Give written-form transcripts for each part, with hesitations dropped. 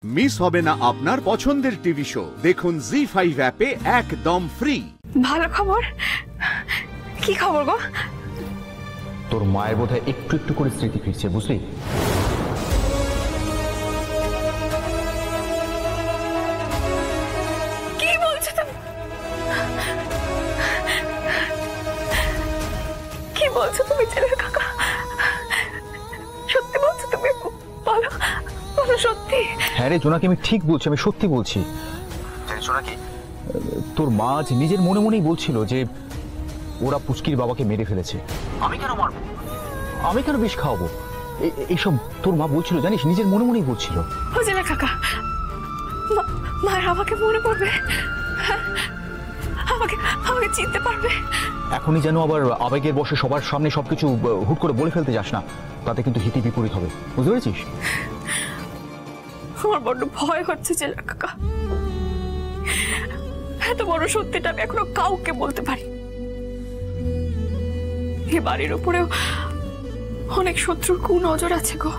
Miss হবে না আপনার পছন্দের টিভি শো। দেখুন জি5 অ্যাপে একদম ফ্রি। ভালো খবর। কি খবর গো? তোর মায়ের বোধহয় একটু একটু করে স্মৃতি ফিরছে, বুঝলি? কি বলছো তুমি? কি বলছো তুমি ছেলে কাকা? সত্যি বলছো তুমি? বলো বলো সত্যি। হ্যাঁ রে জোনাকি, আমি ঠিক বলছি, আমি সত্যি বলছি। জোনাকি, তোর মা আজ নিজের মনে মনেই বলছিল যে ওরা পুচকির বাবাকে মেরে ফেলেছে। আমি কেন মারবো? আমি কেন বিষ খাওয়াবো? এইসব তোর মা বলছিল, জানিস, নিজের মনে মনেই বলছিল। ছেলে কাকা, মায়ের আমাকে মনে পড়বে? আমাকে আমাকে চিনতে পারবে? এখনই যেন আবার আবেগের বশে সবার সামনে সবকিছু হুট করে বলে ফেলতে যাস না, তাতে কিন্তু হিতে বিপরীত হবে, বুঝতে পেরেছিস? আমার বড্ড ভয় হচ্ছে ছেলে কাকা। এত বড় সত্যিটা আমি এখনো কাউকে বলতে পারি। এ বাড়ির উপরেও অনেক শত্রুর কুনজর আছে গো।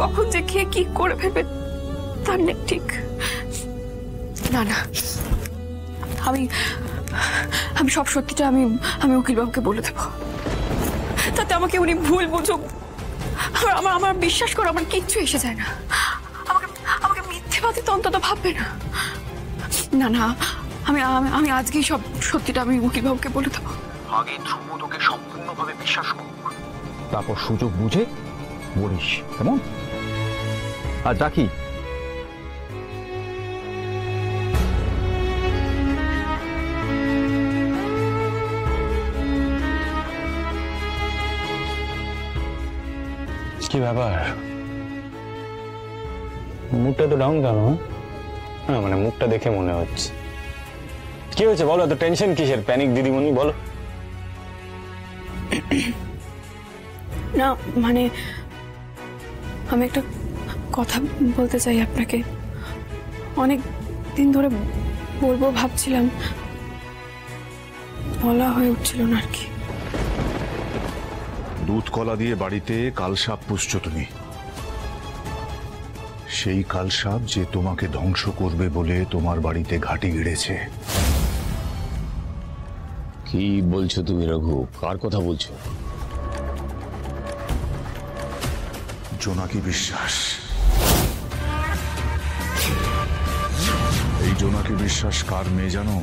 কখন যে কে কি করে ফেলবে তার নেই ঠিক। না না, আমি আমি সব সত্যিটা আমি উকিল বাবুকে বলে দেবো, তাতে আমাকে উনি ভুল বুঝুক। আমার বিশ্বাস করো, আমার কিচ্ছু এসে যায় না। আমাকে মিথ্যেবাদী তো অন্তত ভাববে না। না না, আমি আমি আজকেই সব সত্যিটা আমি উকিল বাবুকে বলে দেবো। আগে ধ্রুব তোকে সম্পূর্ণভাবে বিশ্বাস করুক, তারপর সুযোগ বুঝে বলিস, কেমন? আর রাখি, কি ব্যাপার? মুখটা তো ডাউন কেন? হ্যাঁ মানে মুখটা দেখে মনে হচ্ছে। কি হয়েছে বলো? এত টেনশন কিসের? প্যানিক দিদিমণি, বলো। না মানে আমি একটা কথা বলতে চাই আপনাকে। অনেক দিন ধরে বলবো ভাবছিলাম, বলা হয়ে উঠছিল না আর কি। দুধ কলা দিয়ে বাড়িতে কালসাপ পুষছো তুমি, সেই কালসাপ যে তোমাকে ধ্বংস করবে বলে তোমার বাড়িতে ঘাঁটি গেড়েছে। কি বলছো তুমি রঘু? কার কথা বলছো? জোনাকি বিশ্বাস। এই জোনাকি বিশ্বাস কার মেয়ে জানো?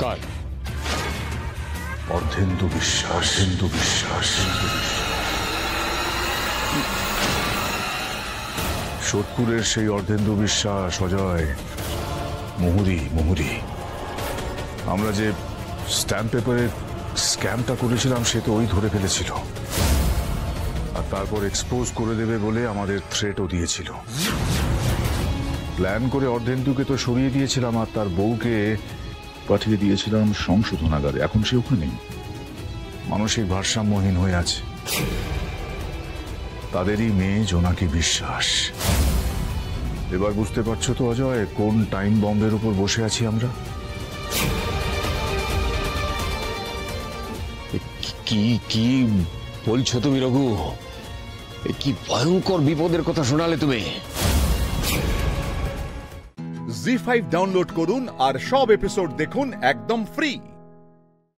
কার? অর্ধেন্দু বিশ্বাস। অর্ধেন্দু বিশ্বাস। সোদপুরের সেই অর্ধেন্দু বিশ্বাস। অজয়, মুহুরি। আমরা যে স্ট্যাম্প পেপারে স্ক্যামটা করেছিলাম সে তো ওই ধরে ফেলেছিল, আর তারপর এক্সপোজ করে দেবে বলে আমাদের থ্রেটও দিয়েছিল। প্ল্যান করে অর্ধেন্দুকে তো সরিয়ে দিয়েছিলাম, আর তার বউকে পাঠিয়ে দিয়েছিলাম সংশোধনাগারে। এখন সে ওখানেই মানসিক ভারসাম্যহীন হয়ে আছে। তাদেরই মেয়ে জোনাকি বিশ্বাস। এবার বুঝতে পারছো তো অজয়, কোন টাইম বম্বের উপর বসে আছি আমরা? কি কি বলছো তুমি রঘু? কি ভয়ঙ্কর বিপদের কথা শোনালে তুমি। জি5 ডাউনলোড করুন আর সব এপিসোড দেখুন একদম ফ্রি।